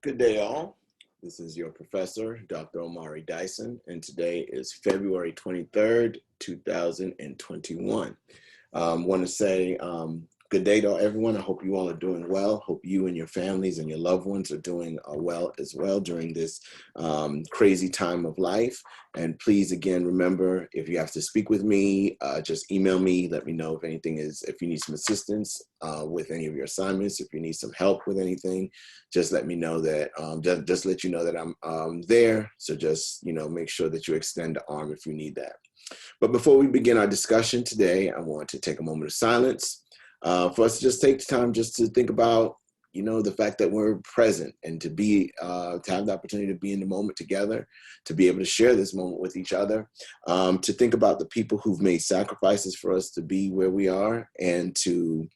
Good day, all. This is your professor, Dr. Omari Dyson, and today is February 23rd, 2021. Want to say good day to everyone. I hope you all are doing well. Hope you and your families and your loved ones are doing well as well during this crazy time of life. And please, again, remember, if you have to speak with me, just email me. Let me know if you need some assistance with any of your assignments, if you need some help with anything, just let me know that, just let you know that I'm there. So just, make sure that you extend the arm if you need that. But before we begin our discussion today, I want to take a moment of silence for us to just take the time just to think about, the fact that we're present and to have the opportunity to be in the moment together, to be able to share this moment with each other, to think about the people who've made sacrifices for us to be where we are, and to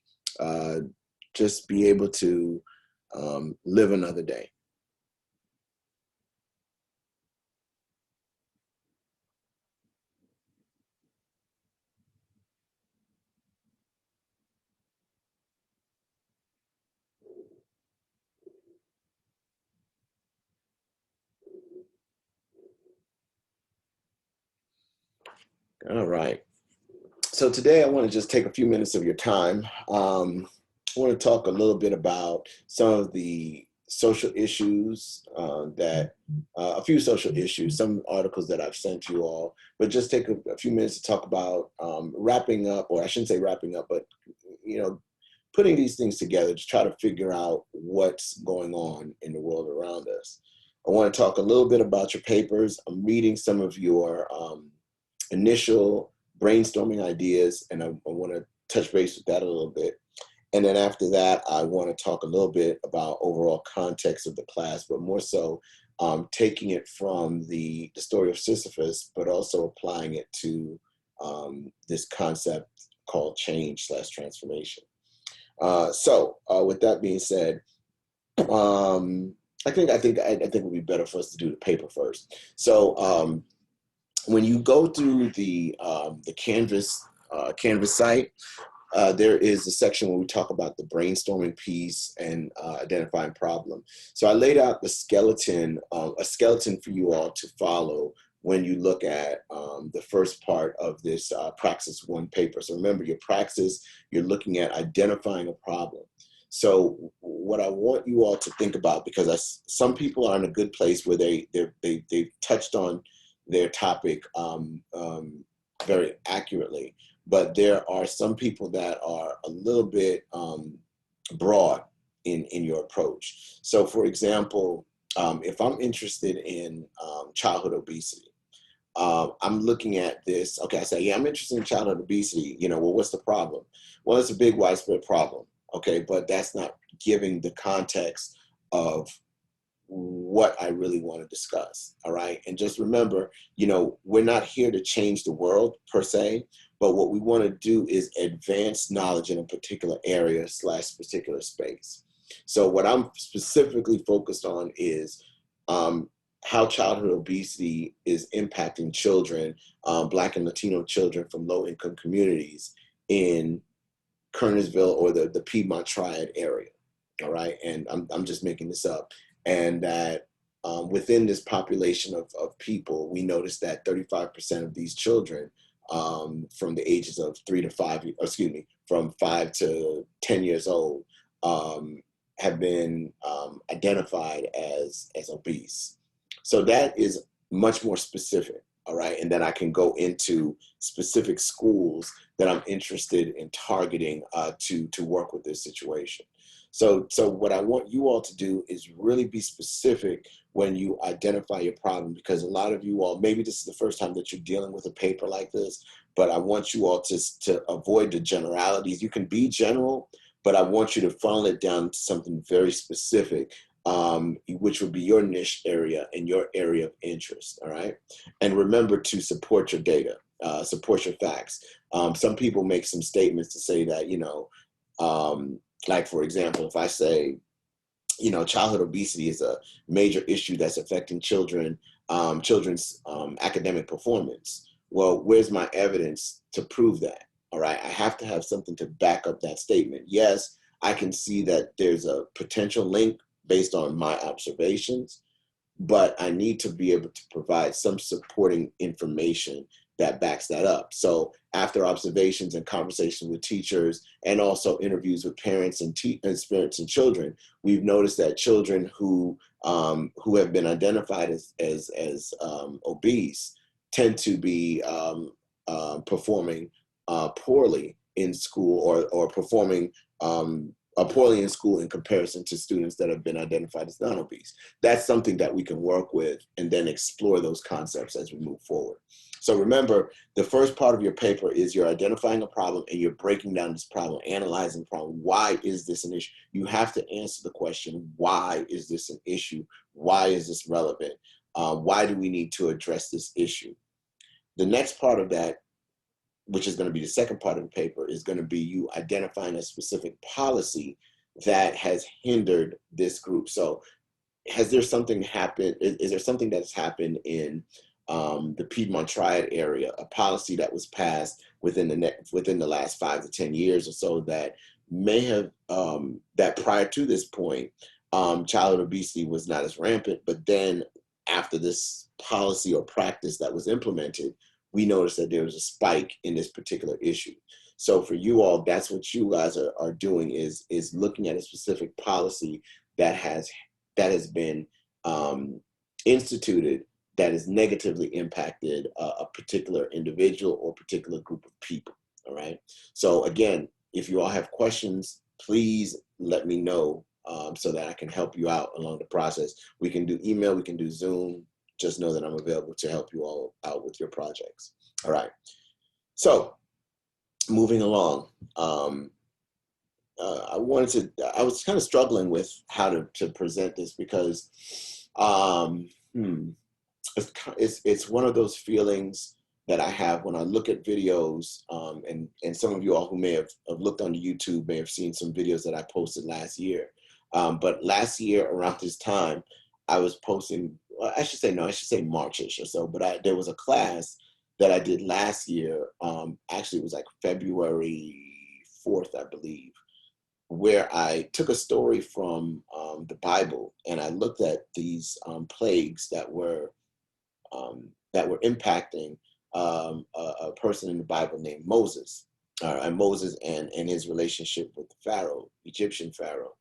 just be able to live another day. All right. So today I want to just take a few minutes of your time. I want to talk a little bit about some of the social issues a few social issues, some articles that I've sent you all, but just take a few minutes to talk about wrapping up, or I shouldn't say wrapping up, but, putting these things together to try to figure out what's going on in the world around us. I want to talk a little bit about your papers. I'm reading some of your initial brainstorming ideas, and I want to touch base with that a little bit. And then after that, I want to talk a little bit about overall context of the class, but more so taking it from the story of Sisyphus, but also applying it to this concept called change/transformation. So with that being said, I think it would be better for us to do the paper first. So when you go through the Canvas site, there is a section where we talk about the brainstorming piece and identifying problem. So I laid out a skeleton for you all to follow when you look at the first part of this Praxis 1 paper. So remember, your praxis, you're looking at identifying a problem. So what I want you all to think about, because some people are in a good place where they've touched on their topic very accurately, but there are some people that are a little bit broad in your approach. So for example, if I'm interested in childhood obesity, I'm looking at this, okay, I say, yeah, I'm interested in childhood obesity, well, what's the problem? Well, it's a big widespread problem, okay, but that's not giving the context of what I really want to discuss, all right? And just remember, we're not here to change the world per se, but what we want to do is advance knowledge in a particular area / particular space. So what I'm specifically focused on is how childhood obesity is impacting children, Black and Latino children from low-income communities in Kernersville or the Piedmont Triad area, all right? And I'm just making this up. And that within this population of people, we noticed that 35% of these children from the ages of 5 to 10 years old have been identified as obese. So that is much more specific, all right? And then I can go into specific schools that I'm interested in targeting to work with this situation. So what I want you all to do is really be specific when you identify your problem, because a lot of you all, maybe this is the first time that you're dealing with a paper like this, but I want you all to avoid the generalities. You can be general, but I want you to funnel it down to something very specific, which would be your niche area and your area of interest, all right? And remember to support your data, support your facts. Some people make some statements to say that, like, for example, if I say, childhood obesity is a major issue that's affecting children's academic performance. Well, where's my evidence to prove that? All right, I have to have something to back up that statement. Yes, I can see that there's a potential link based on my observations, but I need to be able to provide some supporting information that backs that up. So after observations and conversations with teachers and also interviews with parents and parents and children, we've noticed that children who have been identified as obese tend to be performing poorly in school, or performing poorly in school in comparison to students that have been identified as non-obese. That's something that we can work with and then explore those concepts as we move forward. So remember, the first part of your paper is you're identifying a problem and you're breaking down this problem, analyzing the problem. Why is this an issue? You have to answer the question, why is this an issue? Why is this relevant? Why do we need to address this issue? The next part of that, which is going to be the second part of the paper, is going to be you identifying a specific policy that has hindered this group. So has there something happened? Is there something that's happened in the Piedmont Triad area, a policy that was passed within the last 5 to 10 years or so that may have, that prior to this point, childhood obesity was not as rampant, but then after this policy or practice that was implemented, we noticed that there was a spike in this particular issue. So for you all, that's what you guys are doing, is looking at a specific policy that has been instituted that has negatively impacted a particular individual or particular group of people, all right? So again, if you all have questions, please let me know so that I can help you out along the process. We can do email, we can do Zoom. Just know that I'm available to help you all out with your projects. All right. So moving along, I was kind of struggling with how to present this because it's one of those feelings that I have when I look at videos, and some of you all who may have looked on YouTube may have seen some videos that I posted last year. But last year around this time, I was posting, well, I should say March-ish or so, but there was a class that I did last year. Actually, it was like February 4th, I believe, where I took a story from the Bible and I looked at these plagues that were impacting a person in the Bible named Moses, and Moses and his relationship with the Pharaoh, Egyptian Pharaoh.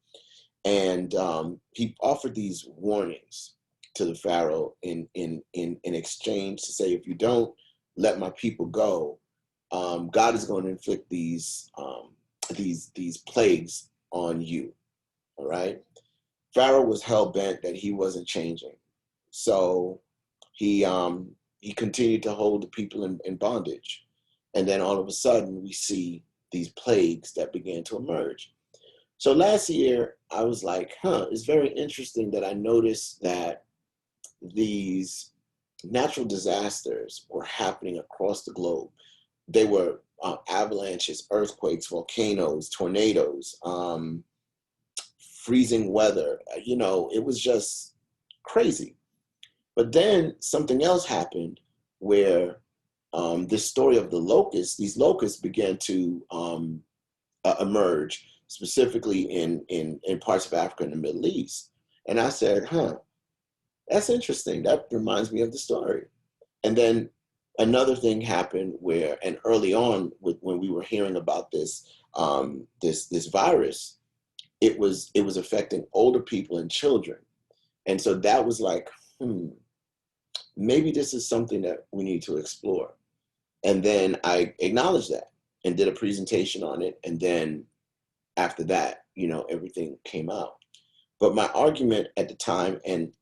And he offered these warnings to the Pharaoh in exchange to say, if you don't let my people go, God is going to inflict these plagues on you. All right. Pharaoh was hell bent that he wasn't changing, so he continued to hold the people in bondage. And then all of a sudden, we see these plagues that began to emerge. So last year, I was like, it's very interesting that I noticed that these natural disasters were happening across the globe. They were avalanches, earthquakes, volcanoes, tornadoes, freezing weather. It was just crazy. But then something else happened where this story of these locusts began to emerge, specifically in parts of Africa and the Middle East. And I said, that's interesting. That reminds me of the story. And then another thing happened where, and early on when we were hearing about this virus, it was affecting older people and children. And so that was like, maybe this is something that we need to explore. And then I acknowledged that and did a presentation on it. And then after that, everything came out. But my argument at the time, and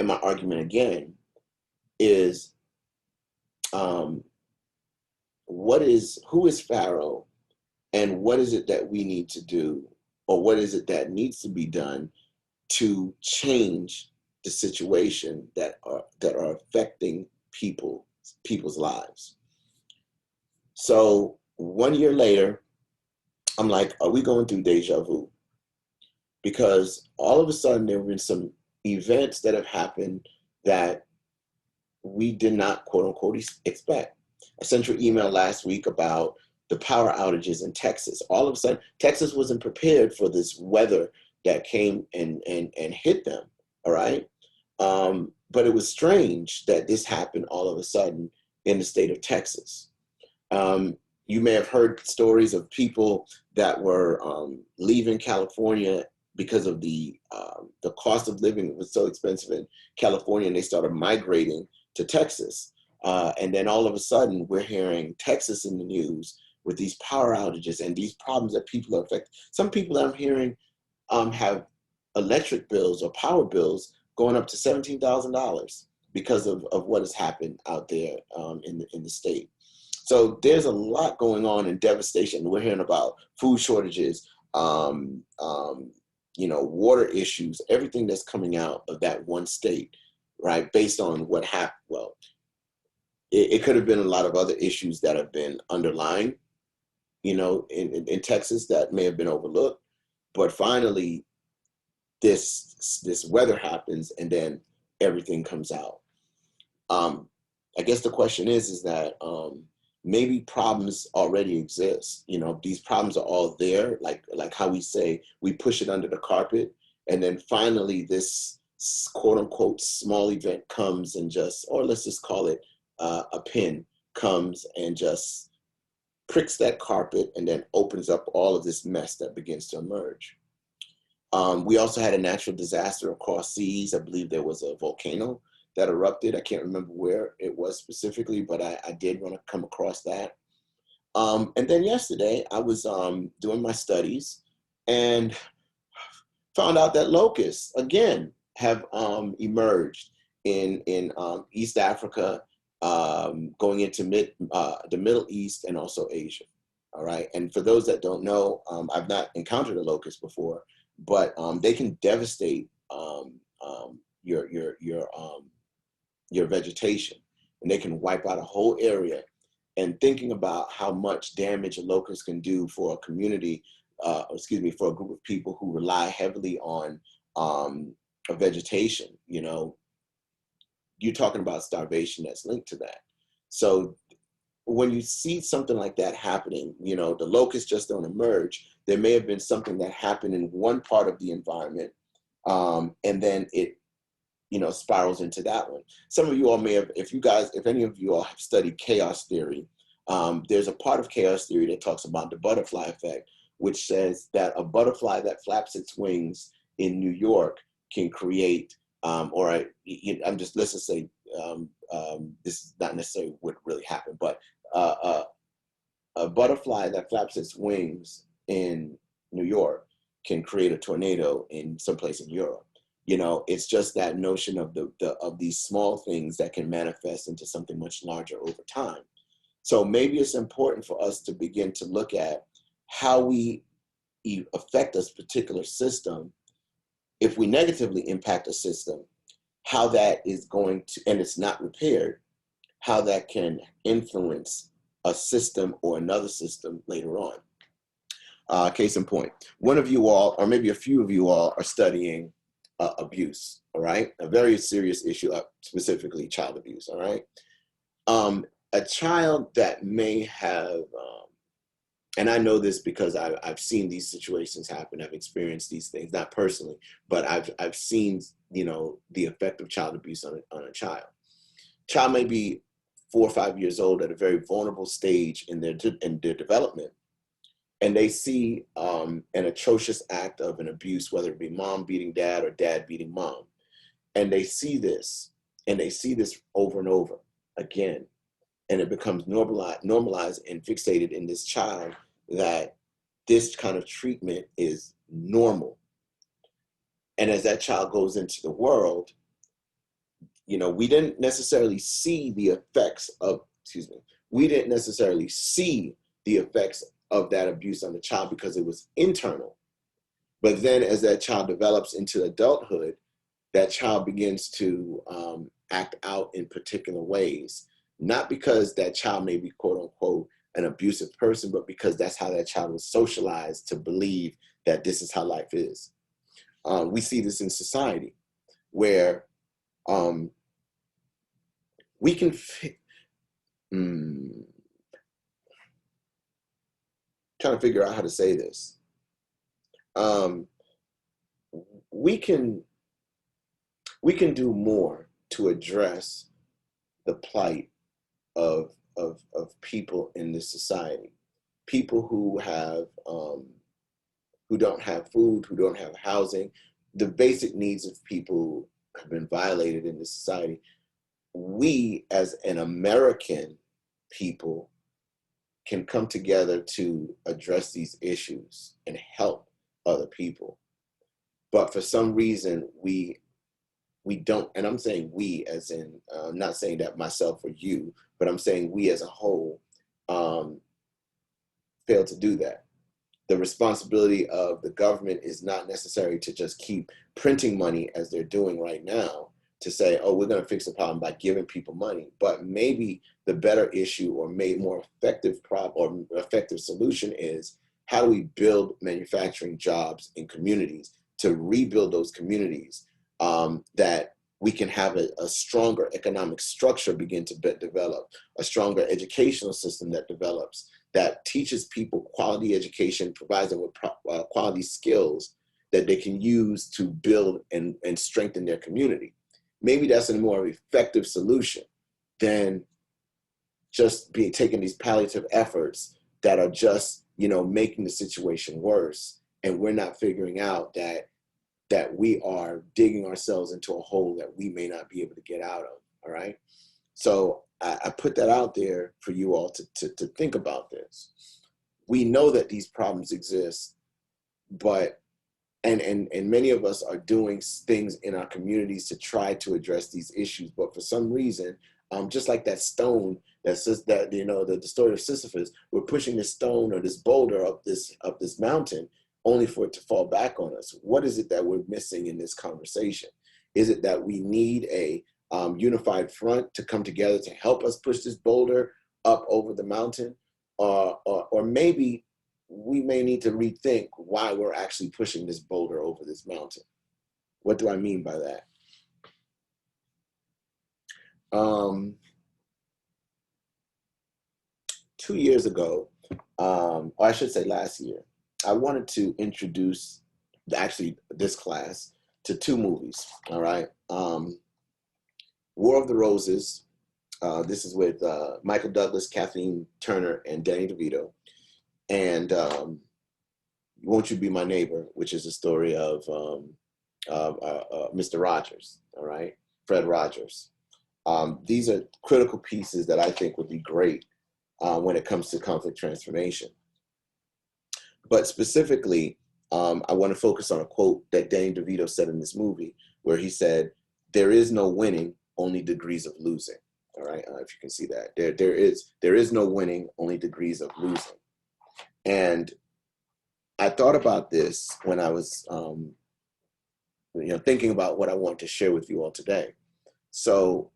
my argument again, is who is Pharaoh, and what is it that we need to do, or what is it that needs to be done to change the situation that are affecting people's lives. So 1 year later, I'm like, are we going through deja vu? Because all of a sudden there have been some events that have happened that we did not, quote unquote, expect. I sent you an email last week about the power outages in Texas. All of a sudden, Texas wasn't prepared for this weather that came and hit them, all right? But it was strange that this happened all of a sudden in the state of Texas. You may have heard stories of people that were leaving California because of the cost of living was so expensive in California, and they started migrating to Texas. And then all of a sudden, we're hearing Texas in the news with these power outages and these problems that people are affected. Some people that I'm hearing have electric bills or power bills going up to $17,000 because of what has happened out there in the state. So there's a lot going on in devastation. We're hearing about food shortages, water issues, everything that's coming out of that one state, right? Based on what happened. Well, it could have been a lot of other issues that have been underlying, in Texas that may have been overlooked. But finally, this weather happens, and then everything comes out. I guess the question is that maybe problems already exist. These problems are all there, like how we say we push it under the carpet, and then finally this quote unquote small event comes and or let's just call it a pin comes and just pricks that carpet and then opens up all of this mess that begins to emerge. We also had a natural disaster across seas. I believe there was a volcano that erupted. I can't remember where it was specifically, but I did want to come across that. And then yesterday I was doing my studies and found out that locusts again have emerged in East Africa, going into the Middle East and also Asia. All right. And for those that don't know, I've not encountered a locust before, but they can devastate your vegetation, and they can wipe out a whole area. And thinking about how much damage a locust can do for a community, for a group of people who rely heavily on a vegetation, you're talking about starvation that's linked to that. So when you see something like that happening, the locusts just don't emerge. There may have been something that happened in one part of the environment, and then it spirals into that one. Some of you all may have, if any of you all have studied chaos theory, there's a part of chaos theory that talks about the butterfly effect, which says that a butterfly that flaps its wings in New York can create, let's just say, this is not necessarily what really happened, but a butterfly that flaps its wings in New York can create a tornado in someplace in Europe. It's just that notion of of these small things that can manifest into something much larger over time. So maybe it's important for us to begin to look at how we affect this particular system. If we negatively impact a system, how that is going to, and it's not repaired, how that can influence a system or another system later on. Case in point, one of you all, or maybe a few of you all, are studying abuse, all right? A very serious issue, specifically child abuse, all right? A child that may have, and I know this because I've seen these situations happen. I've experienced these things, not personally, but I've seen, the effect of child abuse on a child. Child may be 4 or 5 years old at a very vulnerable stage in their development, and they see an atrocious act of an abuse, whether it be mom beating dad or dad beating mom. And they see this, over and over again. And it becomes normalized and fixated in this child that this kind of treatment is normal. And as that child goes into the world, we didn't necessarily see the effects of, of that abuse on the child because it was internal. But then as that child develops into adulthood, that child begins to act out in particular ways, not because that child may be quote unquote an abusive person, but because that's how that child was socialized to believe that this is how life is. We see this in society where we can, trying to figure out how to say this. we can we can do more to address the plight of people in this society, people who don't have food, who don't have housing, the basic needs of people have been violated in this society. We, as an American people, can come together to address these issues and help other people. But for some reason, we don't, and I'm saying we as in, I'm not saying that myself or you, but I'm saying we as a whole um, fail to do that. The responsibility of the government is not necessary to just keep printing money as they're doing right now to say, oh, we're going to fix the problem by giving people money. But maybe the better issue or maybe more effective problem or effective solution is, how do we build manufacturing jobs in communities to rebuild those communities, that we can have a stronger economic structure begin to develop, a stronger educational system that develops, that teaches people quality education, provides them with quality skills that they can use to build and strengthen their community. Maybe that's a more effective solution than just taking these palliative efforts that are just, making the situation worse. And we're not figuring out that we are digging ourselves into a hole that we may not be able to get out of. All right. So I put that out there for you all to think about this. We know that these problems exist, but and many of us are doing things in our communities to try to address these issues, but for some reason, just like that stone that says that, the story of Sisyphus, we're pushing this stone or this boulder up this mountain only for it to fall back on us. What is it that we're missing in this conversation? Is it that we need a unified front to come together to help us push this boulder up over the mountain? Or maybe we may need to rethink why we're actually pushing this boulder over this mountain. What do I mean by that? 2 years ago, or I should say last year, I wanted to introduce actually this class to two movies. All right. War of the Roses. This is with Michael Douglas, Kathleen Turner, and Danny DeVito. And Won't You Be My Neighbor, which is the story of Mr. Rogers, all right, Fred Rogers. These are critical pieces that I think would be great when it comes to conflict transformation. But specifically, I want to focus on a quote that Danny DeVito said in this movie, where he said, "There is no winning, only degrees of losing." All right, if you can see that, there is no winning, only degrees of losing. And I thought about this when I was, thinking about what I want to share with you all today. So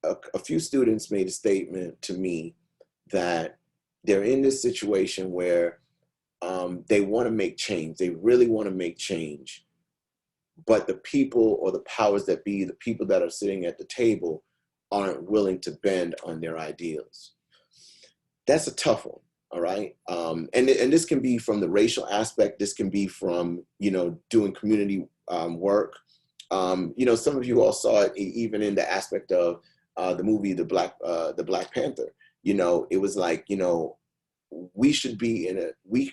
a few students made a statement to me that they're in this situation where they want to make change. They really want to make change. But the people or the powers that be, the people that are sitting at the table, aren't willing to bend on their ideals. That's a tough one. All right. And this can be from the racial aspect. This can be from, doing community work. Some of you all saw it even in the aspect of the movie, the Black Panther. It was like, we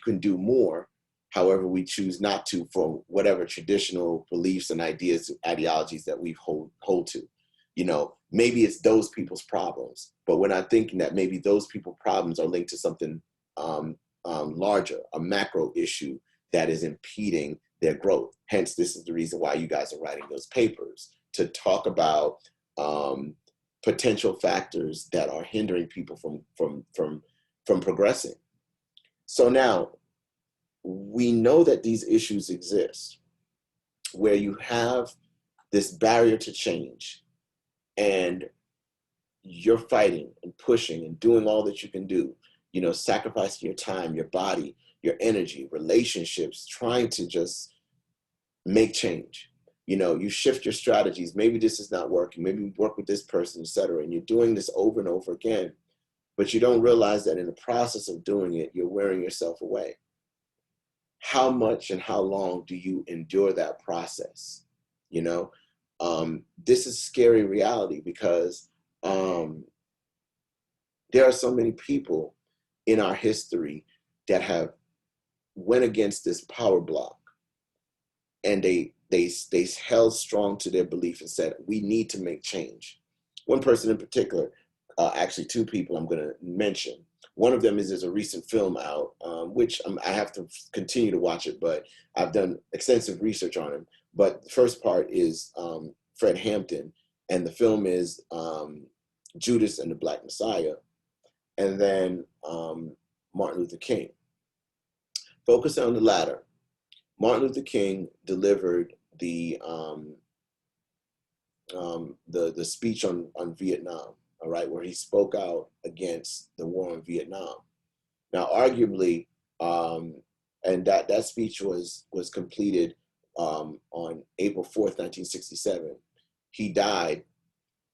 can do more. However, we choose not to for whatever traditional beliefs and ideologies that we hold to. Maybe it's those people's problems, but we're not thinking that maybe those people's problems are linked to something larger, a macro issue that is impeding their growth. Hence, this is the reason why you guys are writing those papers, to talk about potential factors that are hindering people from progressing. So now we know that these issues exist, where you have this barrier to change, and you're fighting and pushing and doing all that you can do, sacrificing your time, your body, your energy, relationships, trying to just make change. You shift your strategies. Maybe this is not working. Maybe you work with this person, etc. And you're doing this over and over again, but you don't realize that in the process of doing it, you're wearing yourself away. how much and how long do you endure that process? You know, this is scary reality because there are so many people in our history that have went against this power block, and they held strong to their belief and said, we need to make change. One person in particular, actually two people I'm going to mention. One of them is there's a recent film out, which I have to continue to watch it, but I've done extensive research on him. But the first part is Fred Hampton, and the film is Judas and the Black Messiah, and then Martin Luther King. Focus on the latter. Martin Luther King delivered the speech on Vietnam, all right, where he spoke out against the war in Vietnam. Now, arguably, and that speech was completed on April 4th, 1967. He died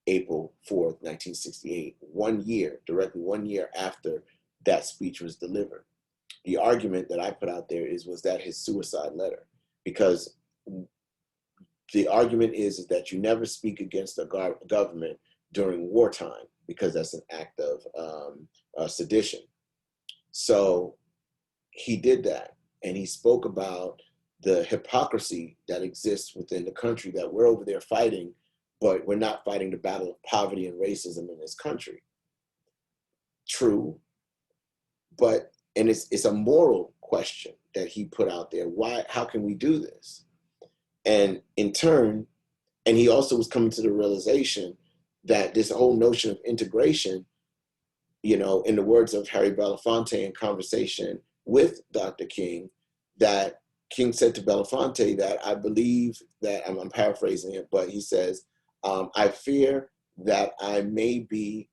April 4th, 1968, 1 year, directly 1 year after that speech was delivered. The argument that I put out there was that his suicide letter, because the argument is that you never speak against a government during wartime, because that's an act of sedition. So he did that, and he spoke about the hypocrisy that exists within the country, that we're over there fighting, but we're not fighting the battle of poverty and racism in this country. True, but, and it's a moral question that he put out there. Why, how can we do this? And in turn, and he also was coming to the realization that this whole notion of integration, you know, in the words of Harry Belafonte in conversation with Dr. King, that King said to Belafonte that, I believe that, I'm paraphrasing it, but he says, I fear that I may be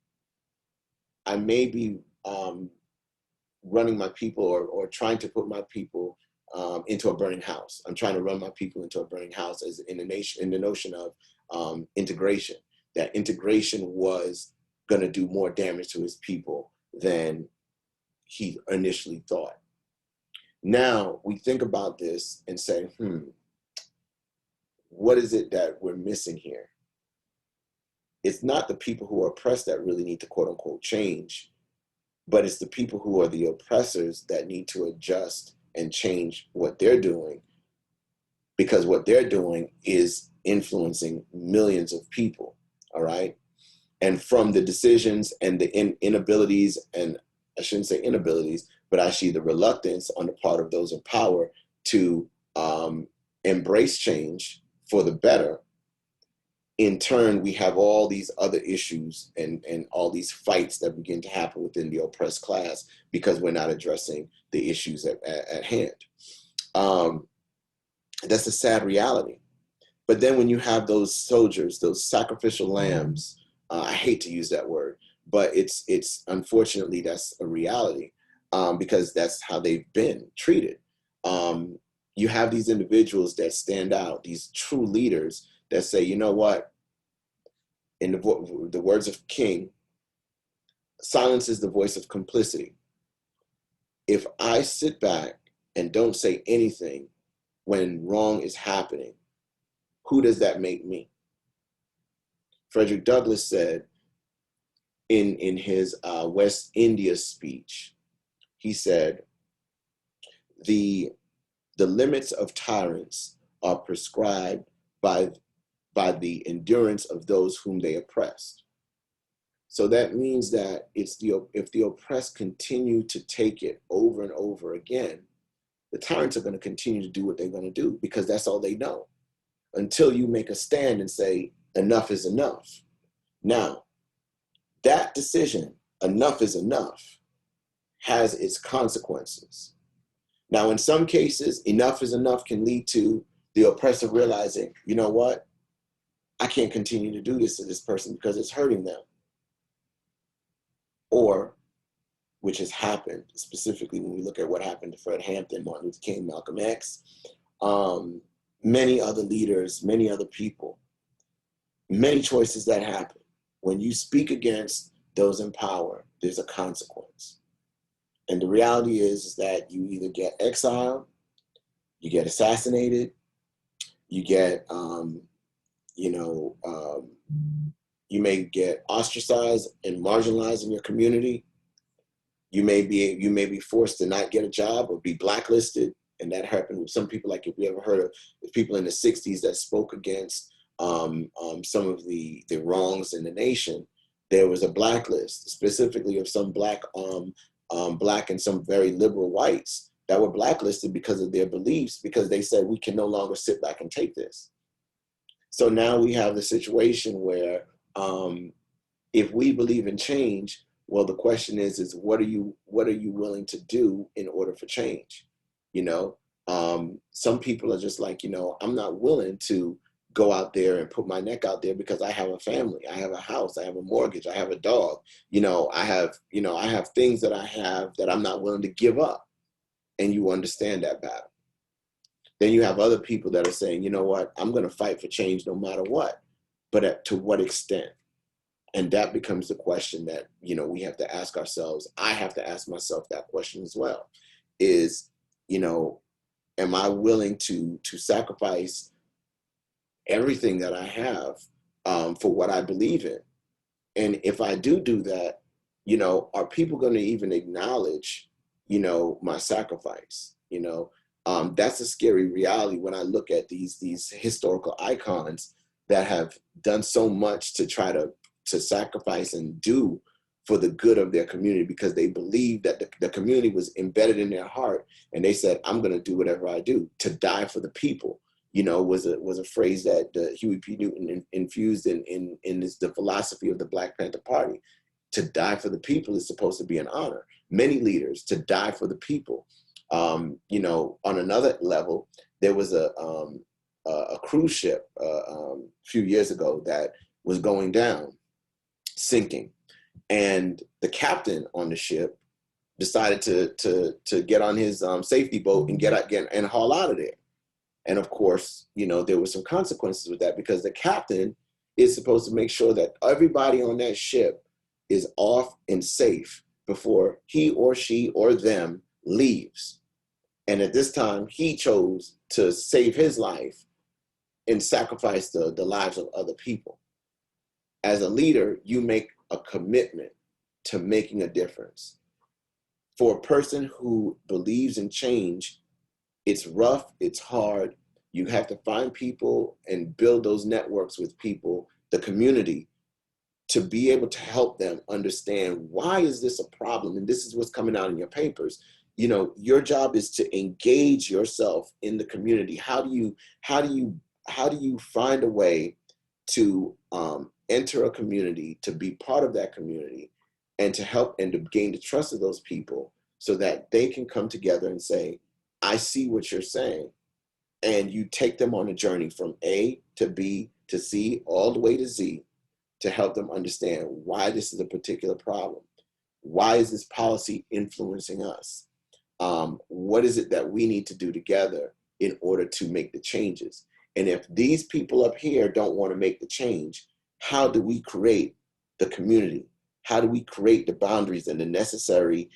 running my people or trying to put my people into a burning house. I'm trying to run my people into a burning house, as in the notion of integration. That integration was going to do more damage to his people than he initially thought. Now we think about this and say, what is it that we're missing here? It's not the people who are oppressed that really need to quote unquote change, but it's the people who are the oppressors that need to adjust and change what they're doing, because what they're doing is influencing millions of people, all right? And from the decisions and the inabilities, and I shouldn't say inabilities, but actually the reluctance on the part of those in power to embrace change for the better, in turn, we have all these other issues and all these fights that begin to happen within the oppressed class because we're not addressing the issues at hand. That's a sad reality. But then when you have those soldiers, those sacrificial lambs, I hate to use that word, but it's unfortunately that's a reality, because that's how they've been treated. You have these individuals that stand out, these true leaders that say, you know what, in the words of King, silence is the voice of complicity. If I sit back and don't say anything when wrong is happening, who does that make me? Frederick Douglass said in his West India speech, he said, the limits of tyrants are prescribed by the endurance of those whom they oppressed. So that means that if the oppressed continue to take it over and over again, the tyrants are going to continue to do what they're going to do, because that's all they know, until you make a stand and say, enough is enough. Now, that decision, enough is enough, has its consequences. Now, in some cases, enough is enough can lead to the oppressor realizing, you know what? I can't continue to do this to this person because it's hurting them. Or, which has happened, specifically when we look at what happened to Fred Hampton, Martin Luther King, Malcolm X, many other leaders, many other people, many choices that happen. When you speak against those in power, there's a consequence. And the reality is that you either get exiled you get assassinated, you get, you may get ostracized and marginalized in your community. You may be forced to not get a job or be blacklisted. And that happened with some people. Like, if you ever heard of the people in the 60s that spoke against some of the wrongs in the nation, there was a blacklist specifically of some black and some very liberal whites that were blacklisted because of their beliefs, because they said, we can no longer sit back and take this. So now we have the situation where if we believe in change, well, the question is what are you willing to do in order for change? Some people are just like, I'm not willing to go out there and put my neck out there because I have a family, I have a house, I have a mortgage, I have a dog, I have things that I have that I'm not willing to give up. And you understand that battle. Then you have other people that are saying, you know what, I'm going to fight for change no matter what, but to what extent? And that becomes the question that, we have to ask ourselves. I have to ask myself that question as well, is, am I willing to sacrifice everything that I have for what I believe in? And if I do that, are people going to even acknowledge, my sacrifice? That's a scary reality when I look at these historical icons that have done so much to try to sacrifice and do for the good of their community, because they believe that the community was embedded in their heart, and they said, I'm going to do whatever I do to die for the people. Was a phrase that Huey P. Newton infused in the philosophy of the Black Panther Party. To die for the people is supposed to be an honor. Many leaders, to die for the people. On another level, there was a cruise ship a few years ago that was going down, sinking, and the captain on the ship decided to get on his safety boat and get and haul out of there. And of course, there were some consequences with that, because the captain is supposed to make sure that everybody on that ship is off and safe before he or she or them leaves. And at this time, he chose to save his life and sacrifice the lives of other people. As a leader, you make a commitment to making a difference. For a person who believes in change, it's rough, it's hard. You have to find people and build those networks with people, the community, to be able to help them understand, why is this a problem? And this is what's coming out in your papers. Your job is to engage yourself in the community. How do you find a way to enter a community, to be part of that community, and to help and to gain the trust of those people, so that they can come together and say, I see what you're saying. And you take them on a journey from A to B to C, all the way to Z, to help them understand why this is a particular problem. Why is this policy influencing us? What is it that we need to do together in order to make the changes? And if these people up here don't want to make the change, how do we create the community? How do we create the boundaries and the necessary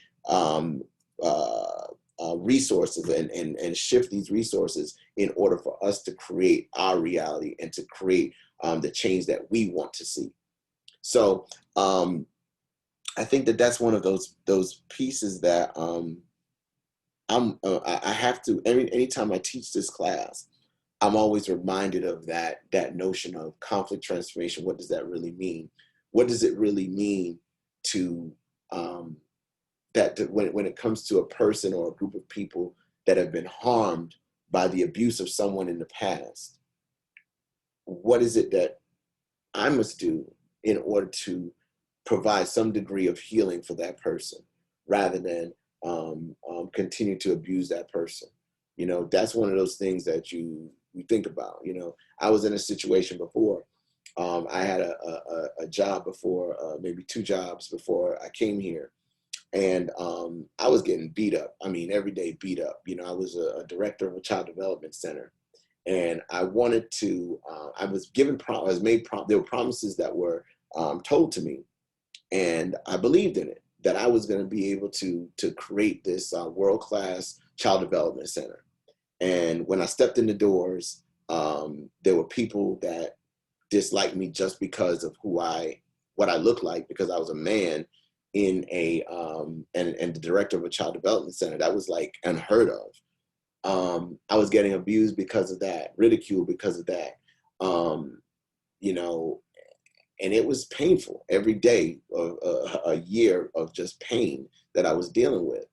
resources and shift these resources in order for us to create our reality and to create the change that we want to see? So I think that that's one of those pieces that I have to, anytime I teach this class, I'm always reminded of that notion of conflict transformation. What does that really mean? What does it really mean to when it comes to a person or a group of people that have been harmed by the abuse of someone in the past? What is it that I must do in order to provide some degree of healing for that person, rather than continue to abuse that person? That's one of those things that you think about. I was in a situation before. I had a job before, maybe 2 jobs before I came here. And I was getting beat up. I mean, every day beat up. I was a director of a child development center. And I wanted to, I was there were promises that were told to me. And I believed in it, that I was going to be able to create this world-class child development center. And when I stepped in the doors, there were people that disliked me just because of what I looked like, because I was a man in and the director of a child development center. That was like unheard of. I was getting abused because of that, ridiculed because of that. You know, and it was painful every day of a year of just pain that I was dealing with.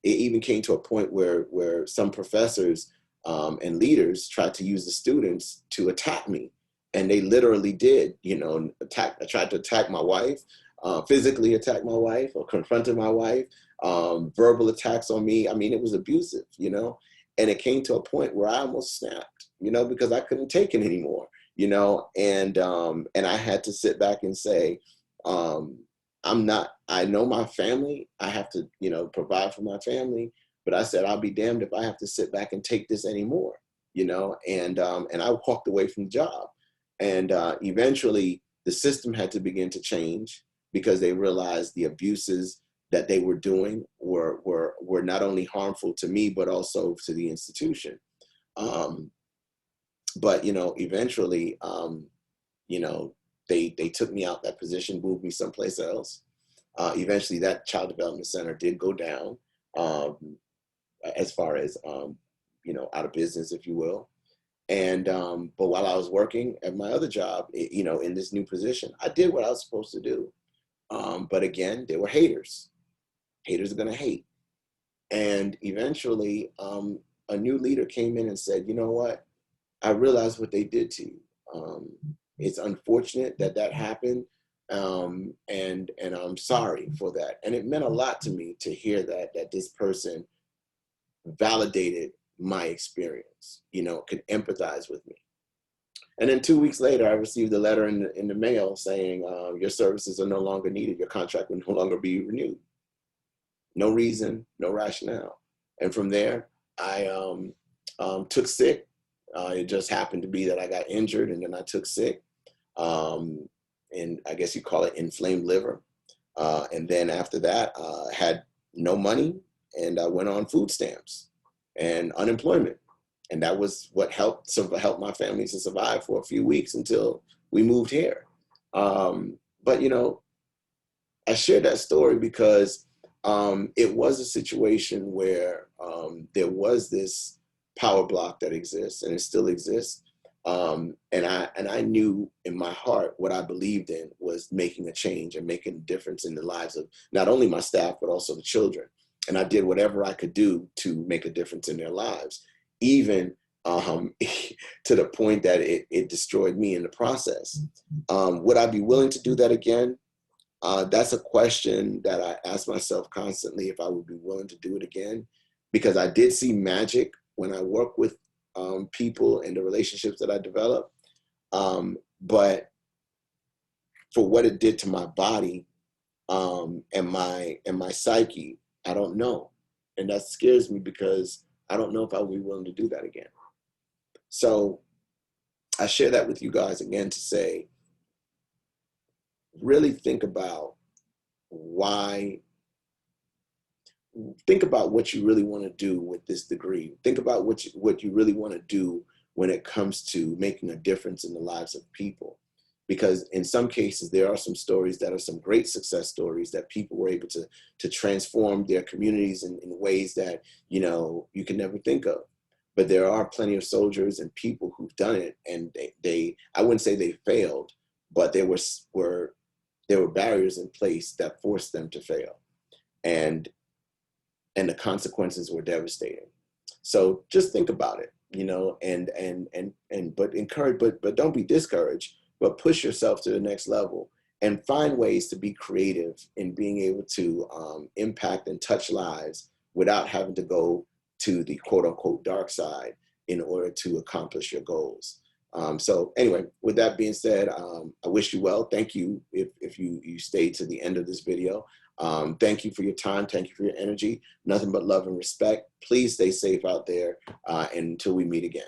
It even came to a point where some professors and leaders tried to use the students to attack me, and they literally did. You know, tried to attack my wife, physically attack my wife, or confronted my wife, verbal attacks on me. I mean, it was abusive, you know, and it came to a point where I almost snapped, you know, because I couldn't take it anymore. You know, and I had to sit back and say, I know my family, I have to, you know, provide for my family, but I said, I'll be damned if I have to sit back and take this anymore, you know, and I walked away from the job. And eventually the system had to begin to change, because they realized the abuses that they were doing were not only harmful to me, but also to the institution. But, you know, eventually, you know, they took me out that position, moved me someplace else. Eventually that child development center did go down, as far as, you know, out of business, if you will. And, but while I was working at my other job, you know, in this new position, I did what I was supposed to do. But again, there were haters. Haters are going to hate. And eventually, a new leader came in and said, you know what? I realized what they did to you. It's unfortunate that that happened, and I'm sorry for that. And it meant a lot to me to hear that this person validated my experience, you know, could empathize with me. And then 2 weeks later, I received a letter in the mail saying, your services are no longer needed. Your contract will no longer be renewed. No reason, no rationale. And from there, I took sick. It just happened to be that I got injured, and then I took sick. And I guess you call it inflamed liver. And then after that, I had no money, and I went on food stamps and unemployment. And that was what helped my family to survive for a few weeks until we moved here. But, you know, I share that story because it was a situation where there was this power block that exists, and it still exists. And I knew in my heart what I believed in was making a change and making a difference in the lives of not only my staff, but also the children. And I did whatever I could do to make a difference in their lives, even to the point that it destroyed me in the process. Would I be willing to do that again? That's a question that I ask myself constantly, if I would be willing to do it again, because I did see magic when I work with people and the relationships that I developed. But for what it did to my body and my psyche, I don't know. And that scares me, because I don't know if I would be willing to do that again. So I share that with you guys again to say, really think about what you really want to do with this degree. Think about what you really want to do when it comes to making a difference in the lives of people. Because in some cases, there are some stories that are some great success stories that people were able to transform their communities in ways that, you know, you can never think of. But there are plenty of soldiers and people who've done it, and they I wouldn't say they failed, but there were barriers in place that forced them to fail. And the consequences were devastating. So just think about it, you know, but encourage, but don't be discouraged, but push yourself to the next level and find ways to be creative in being able to impact and touch lives without having to go to the quote unquote dark side in order to accomplish your goals. So anyway, with that being said, I wish you well. Thank you if you stayed to the end of this video. Thank you for your time. Thank you for your energy. Nothing but love and respect. Please stay safe out there, and until we meet again.